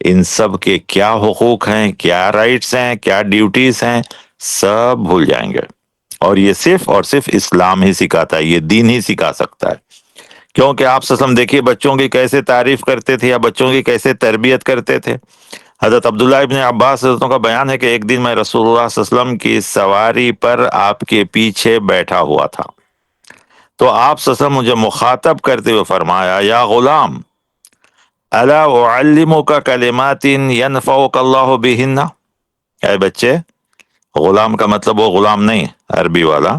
ان سب کے کیا حقوق ہیں، کیا رائٹس ہیں، کیا ڈیوٹیز ہیں، سب بھول جائیں گے۔ اور یہ صرف اور صرف اسلام ہی سکھاتا ہے، یہ دین ہی سکھا سکتا ہے۔ کیونکہ آپ وسلم دیکھیے بچوں کی کیسے تعریف کرتے تھے یا بچوں کی کیسے تربیت کرتے تھے۔ حضرت عبداللہ ابن عباس حضرتوں کا بیان ہے کہ ایک دن میں رسول اللہ صلی اللہ علیہ وسلم کی سواری پر آپ کے پیچھے بیٹھا ہوا تھا، تو آپ صلی اللہ علیہ وسلم مجھے مخاطب کرتے ہوئے فرمایا، یا غلام الا اعلمک کلمات ینفعک اللہ بہن، اے بچے، غلام کا مطلب وہ غلام نہیں عربی والا،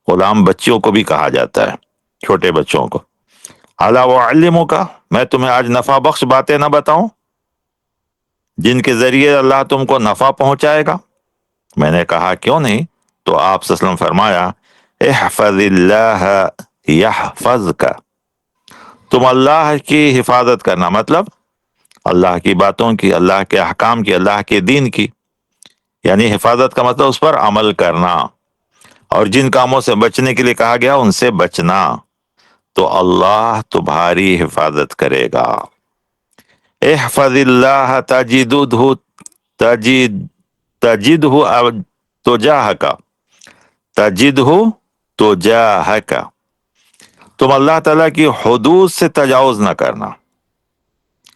غلام بچوں کو بھی کہا جاتا ہے، چھوٹے بچوں کو۔ الا اعلمک، میں تمہیں آج نفع بخش باتیں نہ بتاؤں جن کے ذریعے اللہ تم کو نفع پہنچائے گا؟ میں نے کہا کیوں نہیں؟ تو آپ صلی اللہ علیہ وسلم فرمایا، احفظ اللہ یحفظک، تم اللہ کی حفاظت کرنا، مطلب اللہ کی باتوں کی، اللہ کے احکام کی، اللہ کے دین کی، یعنی حفاظت کا مطلب اس پر عمل کرنا، اور جن کاموں سے بچنے کے لیے کہا گیا ان سے بچنا، تو اللہ تمہاری حفاظت کرے گا۔ احفظ اللہ تجدہ تجاہک، تجدہ تجاہک، تم اللہ تعالیٰ کی حدود سے تجاوز نہ کرنا،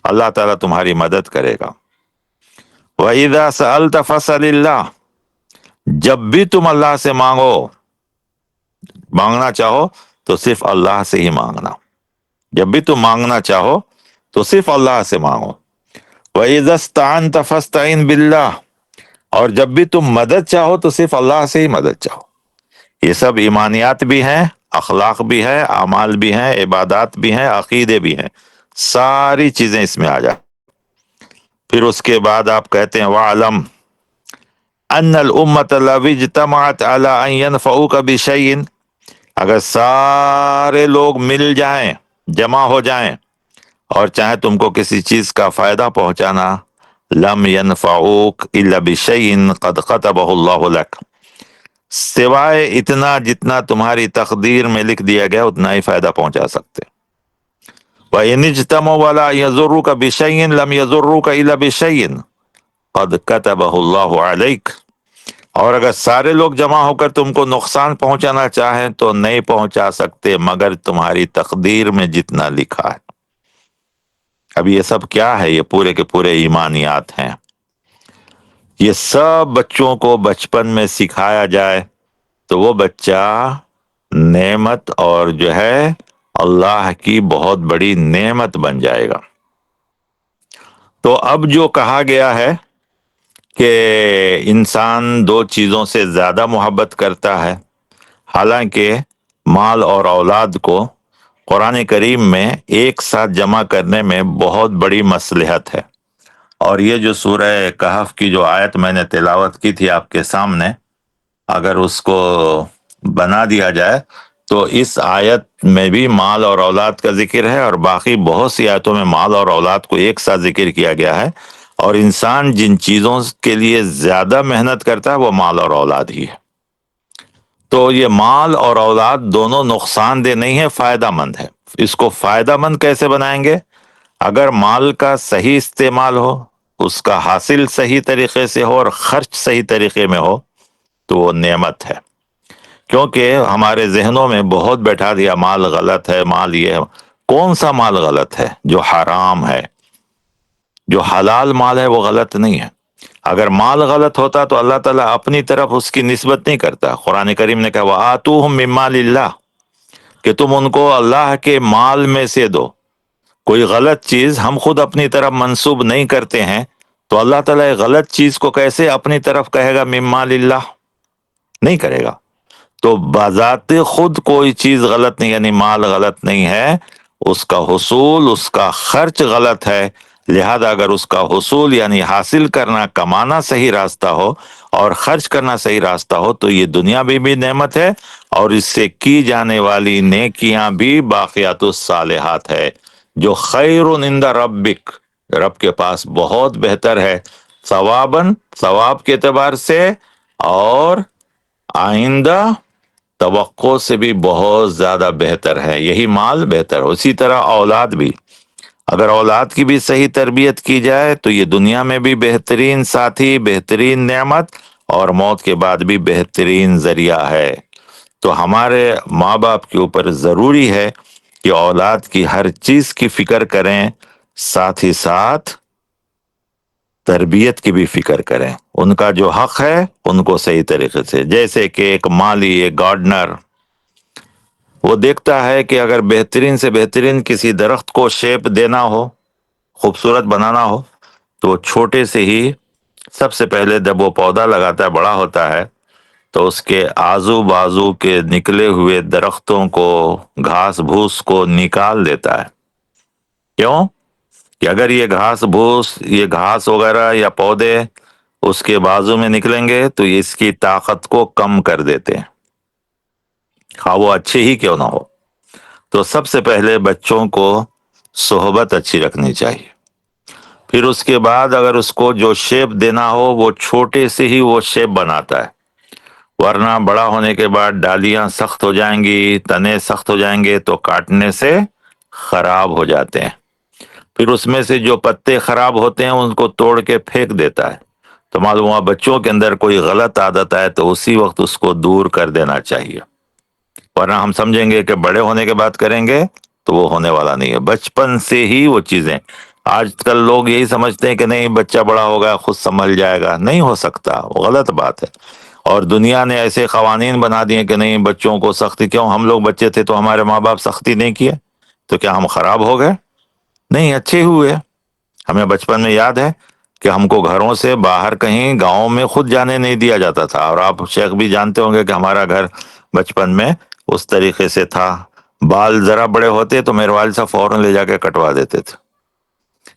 اللہ تعالیٰ تمہاری مدد کرے گا۔ وَإِذَا سَأَلْتَ فَاسْأَلِ اللَّهِ، جب بھی تم اللہ سے مانگنا چاہو تو صرف اللہ سے ہی مانگنا، جب بھی تم مانگنا چاہو تو صرف اللہ سے مانگو۔ وَإِذَا اسْتَعَنْتَ فَاسْتَعِنْ بِاللَّهِ، اور جب بھی تم مدد چاہو تو صرف اللہ سے ہی مدد چاہو۔ یہ سب ایمانیات بھی ہیں، اخلاق بھی ہے، اعمال بھی ہیں، عبادات بھی ہیں، عقیدے بھی ہیں، ساری چیزیں اس میں آ جائیں۔ پھر اس کے بعد آپ کہتے ہیں وَعْلَمْ أَنَّ الْأُمَّةَ لَوِ اجْتَمَعَتْ عَلَىٰ أَن يَنْفَعُوكَ بِشَيْءٍ، اگر سارے لوگ مل جائیں، جمع ہو جائیں اور چاہیں تم کو کسی چیز کا فائدہ پہنچانا، لَمْ يَنْفَعُوكَ إِلَّا بِشَيْءٍ قَدْ كَتَبَهُ اللَّهُ لَكَ، سوائے اتنا جتنا تمہاری تقدیر میں لکھ دیا گیا اتنا ہی فائدہ پہنچا سکتے۔ وَإِنِ اجْتَمَعُوا عَلَىٰ أَن يَضُرُّوكَ بِشَيْءٍ لَمْ يَضُرُّوكَ إِلَّا بِشَيْءٍ قَدْ كَتَبَهُ اللَّهُ عَلَيْكَ، اور اگر سارے لوگ جمع ہو کر تم کو نقصان پہنچانا چاہیں تو نہیں پہنچا سکتے مگر تمہاری تقدیر میں جتنا لکھا ہے۔ اب یہ سب کیا ہے؟ یہ پورے کے پورے ایمانیات ہیں۔ یہ سب بچوں کو بچپن میں سکھایا جائے تو وہ بچہ نعمت اور جو ہے اللہ کی بہت بڑی نعمت بن جائے گا۔ تو اب جو کہا گیا ہے کہ انسان دو چیزوں سے زیادہ محبت کرتا ہے، حالانکہ مال اور اولاد کو قرآن کریم میں ایک ساتھ جمع کرنے میں بہت بڑی مصلحت ہے۔ اور یہ جو سورہ کہف کی جو آیت میں نے تلاوت کی تھی آپ کے سامنے، اگر اس کو بنا دیا جائے تو اس آیت میں بھی مال اور اولاد کا ذکر ہے، اور باقی بہت سی آیتوں میں مال اور اولاد کو ایک ساتھ ذکر کیا گیا ہے، اور انسان جن چیزوں کے لیے زیادہ محنت کرتا ہے وہ مال اور اولاد ہی ہے۔ تو یہ مال اور اولاد دونوں نقصان دہ نہیں ہے، فائدہ مند ہے۔ اس کو فائدہ مند کیسے بنائیں گے؟ اگر مال کا صحیح استعمال ہو، اس کا حاصل صحیح طریقے سے ہو اور خرچ صحیح طریقے میں ہو تو وہ نعمت ہے۔ کیونکہ ہمارے ذہنوں میں بہت بیٹھا دیا مال غلط ہے، مال یہ ہے۔ کون سا مال غلط ہے؟ جو حرام ہے۔ جو حلال مال ہے وہ غلط نہیں ہے۔ اگر مال غلط ہوتا تو اللہ تعالیٰ اپنی طرف اس کی نسبت نہیں کرتا۔ قرآن کریم نے کہا وَآتُوهُم مِّن مَّالِ اللَّهِ، کہ تم ان کو اللہ کے مال میں سے دو۔ کوئی غلط چیز ہم خود اپنی طرف منسوب نہیں کرتے ہیں تو اللہ تعالیٰ غلط چیز کو کیسے اپنی طرف کہے گا مِّن مَّالِ اللَّهِ؟ نہیں کرے گا۔ تو بذات خود کوئی چیز غلط نہیں، یعنی مال غلط نہیں ہے، اس کا حصول، اس کا خرچ غلط ہے۔ لہذا اگر اس کا حصول یعنی حاصل کرنا، کمانا صحیح راستہ ہو اور خرچ کرنا صحیح راستہ ہو تو یہ دنیا میں بھی نعمت ہے، اور اس سے کی جانے والی نیکیاں بھی باقیات الصالحات ہے، جو خیر عند ربک، رب کے پاس بہت بہتر ہے، ثواباً، ثواب کے اعتبار سے، اور آئندہ توقع سے بھی بہت زیادہ بہتر ہے، یہی مال بہتر ہے۔ اسی طرح اولاد بھی، اگر اولاد کی بھی صحیح تربیت کی جائے تو یہ دنیا میں بھی بہترین ساتھی، بہترین نعمت، اور موت کے بعد بھی بہترین ذریعہ ہے۔ تو ہمارے ماں باپ کے اوپر ضروری ہے کہ اولاد کی ہر چیز کی فکر کریں، ساتھ ہی ساتھ تربیت کی بھی فکر کریں، ان کا جو حق ہے ان کو صحیح طریقے سے، جیسے کہ ایک مالی، ایک گارڈنر، وہ دیکھتا ہے کہ اگر بہترین سے بہترین کسی درخت کو شیپ دینا ہو، خوبصورت بنانا ہو، تو وہ چھوٹے سے ہی سب سے پہلے جب وہ پودا لگاتا ہے، بڑا ہوتا ہے، تو اس کے آزو بازو کے نکلے ہوئے درختوں کو، گھاس بھوس کو نکال دیتا ہے۔ کیوں؟ کہ اگر یہ گھاس بھوس، یہ گھاس وغیرہ یا پودے اس کے بازو میں نکلیں گے تو یہ اس کی طاقت کو کم کر دیتے ہیں، خواہ وہ اچھے ہی کیوں نہ ہو۔ تو سب سے پہلے بچوں کو صحبت اچھی رکھنی چاہیے، پھر اس کے بعد اگر اس کو جو شیپ دینا ہو وہ چھوٹے سے ہی وہ شیپ بناتا ہے، ورنہ بڑا ہونے کے بعد ڈالیاں سخت ہو جائیں گی، تنے سخت ہو جائیں گے تو کاٹنے سے خراب ہو جاتے ہیں، پھر اس میں سے جو پتے خراب ہوتے ہیں ان کو توڑ کے پھینک دیتا ہے۔ تو معلوم ہوا بچوں کے اندر کوئی غلط عادت ہے تو اسی وقت اس کو دور کر دینا چاہیے، ورنہ ہم سمجھیں گے کہ بڑے ہونے کے بعد کریں گے تو وہ ہونے والا نہیں ہے، بچپن سے ہی وہ چیزیں۔ آج کل لوگ یہی سمجھتے ہیں کہ نہیں بچہ بڑا ہوگا خود سنبھل جائے گا، نہیں ہو سکتا، وہ غلط بات ہے۔ اور دنیا نے ایسے قوانین بنا دیے کہ نہیں بچوں کو سختی، کیوں؟ ہم لوگ بچے تھے تو ہمارے ماں باپ سختی نہیں کیے تو کیا ہم خراب ہو گئے؟ نہیں، اچھے ہوئے۔ ہمیں بچپن میں یاد ہے کہ ہم کو گھروں سے باہر کہیں گاؤں میں خود جانے نہیں دیا جاتا تھا، اور آپ شیخ بھی جانتے ہوں گے کہ ہمارا گھر بچپن میں اس طریقے سے تھا، بال ذرا بڑے ہوتے تو میرے والد صاحب فوراً لے جا کے کٹوا دیتے تھے۔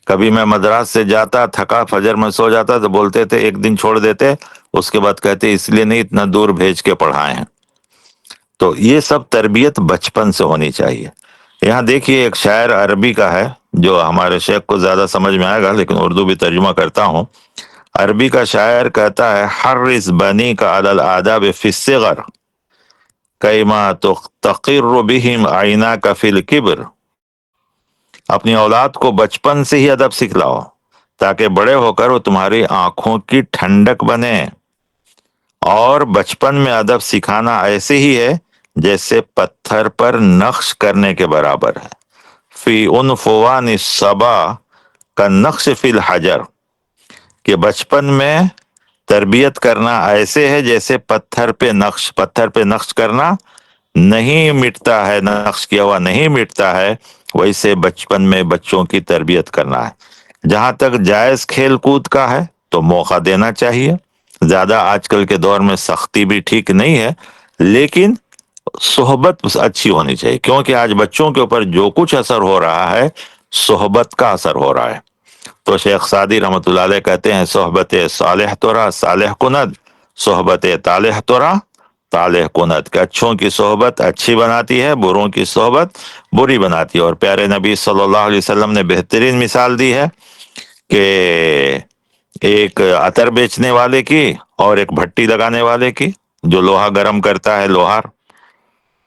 کبھی میں مدراس سے جاتا، تھکا، فجر میں سو جاتا تو بولتے تھے ایک دن چھوڑ دیتے، اس کے بعد کہتے اس لیے نہیں اتنا دور بھیج کے پڑھائے ہیں۔ تو یہ سب تربیت بچپن سے ہونی چاہیے۔ یہاں دیکھیے ایک شاعر عربی کا ہے جو ہمارے شیخ کو زیادہ سمجھ میں آئے گا، لیکن اردو بھی ترجمہ کرتا ہوں۔ عربی کا شاعر کہتا ہے حرص بنی کا علی الآداب فی الصغر کیما تقر بہم عیناک فی الکبر، اپنی اولاد کو بچپن سے ہی ادب سکھلاؤ تاکہ بڑے ہو کر وہ تمہاری آنکھوں کی ٹھنڈک بنے، اور بچپن میں ادب سکھانا ایسے ہی ہے جیسے پتھر پر نقش کرنے کے برابر ہے، فی عنفوان الصبا کا نقش فی الحجر، کہ بچپن میں تربیت کرنا ایسے ہے جیسے پتھر پہ نقش کرنا نہیں مٹتا ہے، نقش کیا ہوا نہیں مٹتا ہے، ویسے بچپن میں بچوں کی تربیت کرنا ہے۔ جہاں تک جائز کھیل کود کا ہے تو موقع دینا چاہیے، زیادہ آج کل کے دور میں سختی بھی ٹھیک نہیں ہے، لیکن صحبت اچھی ہونی چاہیے، کیونکہ آج بچوں کے اوپر جو کچھ اثر ہو رہا ہے صحبت کا اثر ہو رہا ہے۔ تو شیخ سعدی رحمۃ اللہ علیہ کہتے ہیں صحبت صالح ترا صالح کند، صحبت طالح ترا طالح کند، کہ اچھوں کی صحبت اچھی بناتی ہے، بروں کی صحبت بری بناتی ہے۔ اور پیارے نبی صلی اللہ علیہ وسلم نے بہترین مثال دی ہے کہ ایک عطر بیچنے والے کی اور ایک بھٹی لگانے والے کی، جو لوہا گرم کرتا ہے لوہار،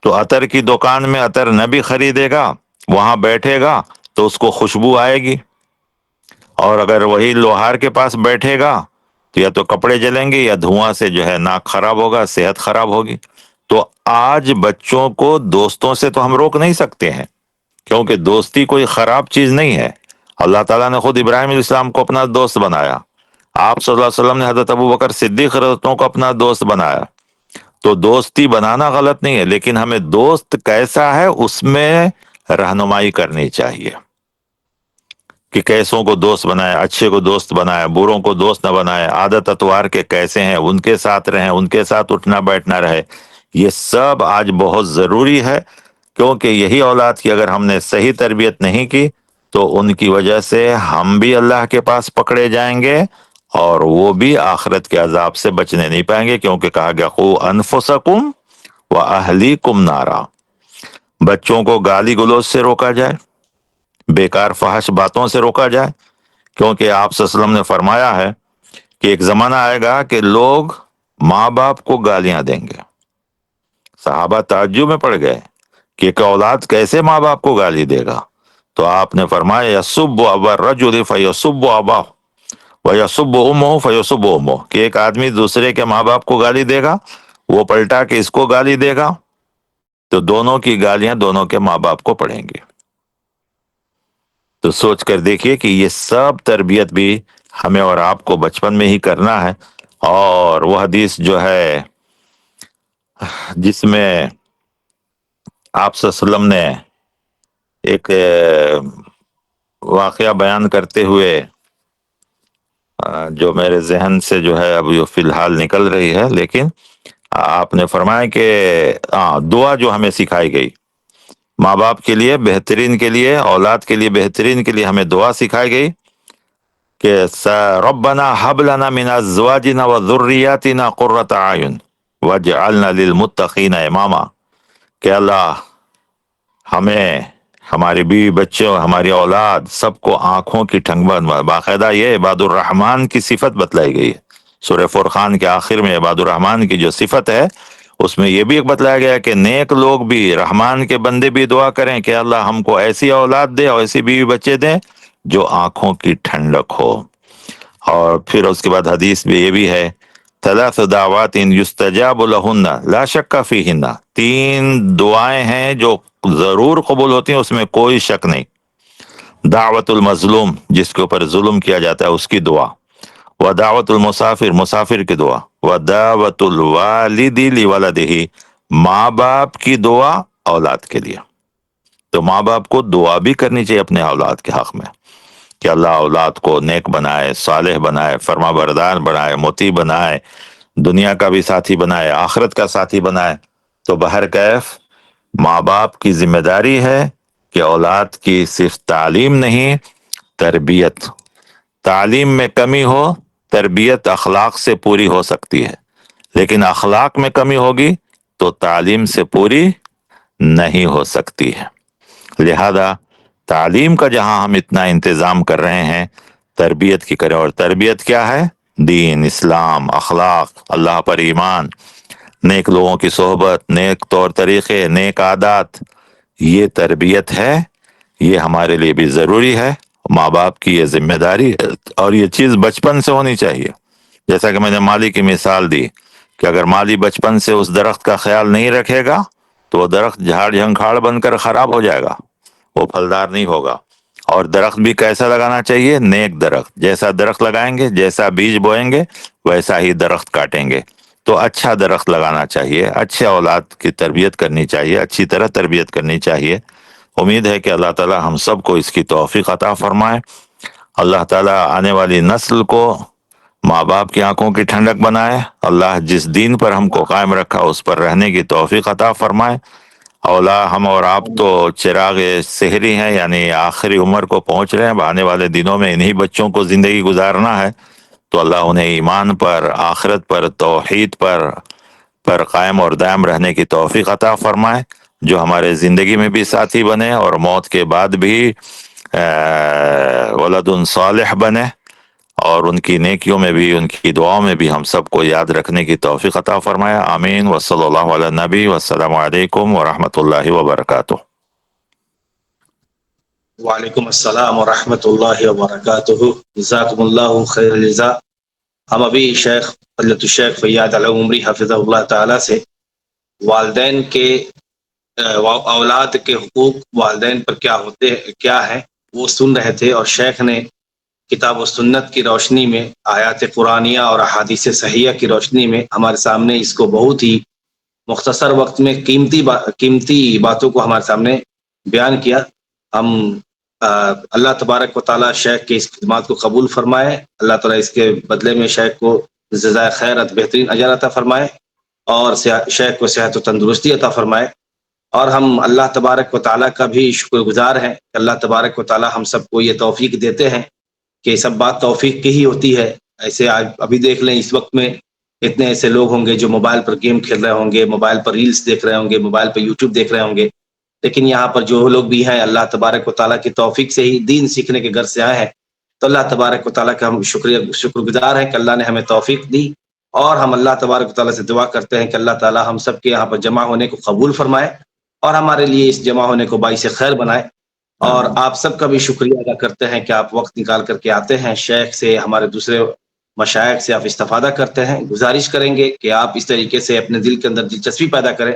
تو عطر کی دکان میں عطر نہ بھی خریدے گا، وہاں بیٹھے گا تو اس کو خوشبو آئے گی، اور اگر وہی لوہار کے پاس بیٹھے گا تو یا تو کپڑے جلیں گے یا دھواں سے جو ہے ناک خراب ہوگا، صحت خراب ہوگی۔ تو آج بچوں کو دوستوں سے تو ہم روک نہیں سکتے ہیں، کیونکہ دوستی کوئی خراب چیز نہیں ہے۔ اللہ تعالیٰ نے خود ابراہیم علیہ السلام کو اپنا دوست بنایا، آپ صلی اللہ علیہ وسلم نے حضرت ابو بکر صدیق رضی اللہ عنہ کو اپنا دوست بنایا۔ تو دوستی بنانا غلط نہیں ہے، لیکن ہمیں دوست کیسا ہے اس میں رہنمائی کرنی چاہیے کہ کیسوں کو دوست بنائے، اچھے کو دوست بنائے، بروں کو دوست نہ بنائے، عادت اتوار کے کیسے ہیں ان کے ساتھ رہیں، ان کے ساتھ اٹھنا بیٹھنا رہے۔ یہ سب آج بہت ضروری ہے، کیونکہ یہی اولاد کی اگر ہم نے صحیح تربیت نہیں کی تو ان کی وجہ سے ہم بھی اللہ کے پاس پکڑے جائیں گے اور وہ بھی آخرت کے عذاب سے بچنے نہیں پائیں گے، کیونکہ کہا گیا قو انفسکم و اہلیکم نارا۔ بچوں کو گالی گلوچ سے روکا جائے، بیکار فحش باتوں سے روکا جائے، کیونکہ آپ صلی اللہ علیہ وسلم نے فرمایا ہے کہ ایک زمانہ آئے گا کہ لوگ ماں باپ کو گالیاں دیں گے۔ صحابہ تعجب میں پڑ گئے کہ ایک اولاد کیسے ماں باپ کو گالی دے گا؟ تو آپ نے فرمایا یسب ابا الرجل فیسب اباہ ویسب امہ فیسب امہ، کہ ایک آدمی دوسرے کے ماں باپ کو گالی دے گا، وہ پلٹا کے اس کو گالی دے گا، تو دونوں کی گالیاں دونوں کے ماں باپ کو پڑیں گی۔ تو سوچ کر دیکھیے کہ یہ سب تربیت بھی ہمیں اور آپ کو بچپن میں ہی کرنا ہے۔ اور وہ حدیث جو ہے جس میں آپ صلی اللہ علیہ وسلم نے ایک واقعہ بیان کرتے ہوئے جو میرے ذہن سے جو ہے اب یہ فی الحال نکل رہی ہے، لیکن آپ نے فرمایا کہ دعا جو ہمیں سکھائی گئی ماں باپ کے لیے بہترین کے لیے، اولاد کے لیے بہترین کے لیے ہمیں دعا سکھائی گئی کہ ربنا حب لنا من ازواجنا وذریاتنا قرۃ اعین واجعلنا للمتقین اماما، کہ اللہ ہمیں، ہماری بیوی بچوں، ہماری اولاد سب کو آنکھوں کی ٹھنڈ بنوا۔ باقاعدہ یہ عباد الرحمن کی صفت بتلائی گئی ہے سورہ فرقان کے آخر میں۔ عباد الرحمن کی جو صفت ہے اس میں یہ بھی بتلایا گیا کہ نیک لوگ بھی، رحمان کے بندے بھی دعا کریں کہ اللہ ہم کو ایسی اولاد دے اور ایسی بیوی بچے دیں جو آنکھوں کی ٹھنڈک ہو۔ اور پھر اس کے بعد حدیث میں یہ بھی ہے ثلاث دعوات یستجاب لہن لا شک فیہن، تین دعائیں ہیں جو ضرور قبول ہوتی ہیں، اس میں کوئی شک نہیں۔ دعوت المظلوم، جس کے اوپر ظلم کیا جاتا ہے اس کی دعا، و دعوت المسافر، مسافر کی دعا، و دعوت الوالد لولدہ، ماں باپ کی دعا اولاد کے لیے۔ تو ماں باپ کو دعا بھی کرنی چاہیے اپنے اولاد کے حق میں کہ اللہ اولاد کو نیک بنائے، صالح بنائے، فرما بردار بنائے، مطیع بنائے، دنیا کا بھی ساتھی بنائے، آخرت کا ساتھی بنائے۔ تو بہرکیف ماں باپ کی ذمہ داری ہے کہ اولاد کی صرف تعلیم نہیں، تربیت۔ تعلیم میں کمی ہو، تربیت اخلاق سے پوری ہو سکتی ہے، لیکن اخلاق میں کمی ہوگی تو تعلیم سے پوری نہیں ہو سکتی ہے۔ لہذا تعلیم کا جہاں ہم اتنا انتظام کر رہے ہیں، تربیت کی کریں۔ اور تربیت کیا ہے؟ دین، اسلام، اخلاق، اللہ پر ایمان، نیک لوگوں کی صحبت، نیک طور طریقے، نیک عادات، یہ تربیت ہے۔ یہ ہمارے لیے بھی ضروری ہے، ماں باپ کی یہ ذمہ داری ہے، اور یہ چیز بچپن سے ہونی چاہیے۔ جیسا کہ میں نے مالی کی مثال دی کہ اگر مالی بچپن سے اس درخت کا خیال نہیں رکھے گا تو وہ درخت جھاڑ جھنکھاڑ بن کر خراب ہو جائے گا، وہ پھلدار نہیں ہوگا۔ اور درخت بھی کیسا لگانا چاہیے؟ نیک درخت۔ جیسا درخت لگائیں گے، جیسا بیج بوئیں گے، ویسا ہی درخت کاٹیں گے۔ تو اچھا درخت لگانا چاہیے، اچھے اولاد کی تربیت کرنی چاہیے، اچھی طرح تربیت کرنی چاہیے۔ امید ہے کہ اللہ تعالی ہم سب کو اس کی توفیق عطا فرمائے۔ اللہ تعالی آنے والی نسل کو ماں باپ کی آنکھوں کی ٹھنڈک بنائے۔ اللہ جس دین پر ہم کو قائم رکھا اس پر رہنے کی توفیق عطا فرمائے۔ ہم اور آپ تو چراغ سحری ہیں، یعنی آخری عمر کو پہنچ رہے ہیں، آنے والے دنوں میں انہی بچوں کو زندگی گزارنا ہے۔ تو اللہ انہیں ایمان پر، آخرت پر، توحید پر قائم اور دائم رہنے کی توفیق عطا فرمائے، جو ہمارے زندگی میں بھی ساتھی بنے اور موت کے بعد بھی ولد صالح بنے، اور ان کی نیکیوں میں بھی، ان کی دعاؤں میں بھی ہم سب کو یاد رکھنے کی توفیق عطا فرمایا۔ آمین۔ وصلی اللہ علی النبی، والسلام علیکم ورحمۃ اللہ وبرکاتہ۔ وعلیکم السلام ورحمۃ اللہ وبرکاتہ۔ جزاکم اللہ خیر الجزاء۔ ہم ابھی شیخ فضیلۃ الشیخ فیاض علم عمری حفظہ اللہ تعالی سے والدین کے اولاد کے حقوق والدین پر کیا ہے وہ سن رہے تھے، اور شیخ نے کتاب و سنت کی روشنی میں، آیات قرآنیہ اور احادیث صحیحہ کی روشنی میں ہمارے سامنے اس کو بہت ہی مختصر وقت میں قیمتی باتوں کو ہمارے سامنے بیان کیا۔ ہم اللہ تبارک و تعالیٰ شیخ کی اس خدمات کو قبول فرمائے، اللہ تعالیٰ اس کے بدلے میں شیخ کو جزائے خیر بہترین اجر عطا فرمائے، اور شیخ کو صحت و تندرستی عطا فرمائے. اور ہم اللہ تبارک و تعالیٰ کا بھی شکر گزار ہیں کہ اللہ تبارک و تعالیٰ ہم سب کو یہ توفیق دیتے ہیں کہ سب بات توفیق کی ہی ہوتی ہے. ایسے ابھی دیکھ لیں اس وقت میں اتنے ایسے لوگ ہوں گے جو موبائل پر گیم کھیل رہے ہوں گے, موبائل پر ریلز دیکھ رہے ہوں گے, موبائل پر یوٹیوب دیکھ رہے ہوں گے, لیکن یہاں پر جو لوگ بھی ہیں اللہ تبارک و تعالیٰ کی توفیق سے ہی دین سیکھنے کے گھر سے آئے ہیں, تو اللہ تبارک و تعالیٰ کا ہم شکر گزار ہیں کہ اللہ نے ہمیں توفیق دی. اور ہم اللہ تبارک و تعالیٰ سے دعا کرتے ہیں کہ اللہ تعالیٰ ہم سب کے یہاں پر جمع ہونے کو قبول فرمائے اور ہمارے لیے اس جمع ہونے کو باعث خیر بنائے. اور آپ سب کا بھی شکریہ ادا کرتے ہیں کہ آپ وقت نکال کر کے آتے ہیں, شیخ سے, ہمارے دوسرے مشائخ سے آپ استفادہ کرتے ہیں. گزارش کریں گے کہ آپ اس طریقے سے اپنے دل کے اندر دلچسپی پیدا کریں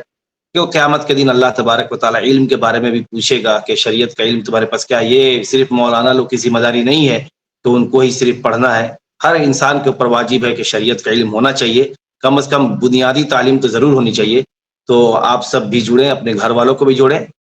کہ قیامت کے دن اللہ تبارک و تعالیٰ علم کے بارے میں بھی پوچھے گا کہ شریعت کا علم تمہارے پاس کیا ہے. یہ صرف مولانا لوگ کی ذمہ داری نہیں ہے تو ان کو ہی صرف پڑھنا ہے, ہر انسان کے اوپر واجب ہے کہ شریعت کا علم ہونا چاہیے, کم از کم بنیادی تعلیم تو ضرور ہونی چاہیے. تو آپ سب بھی جڑیں, اپنے گھر والوں کو بھی جوڑیں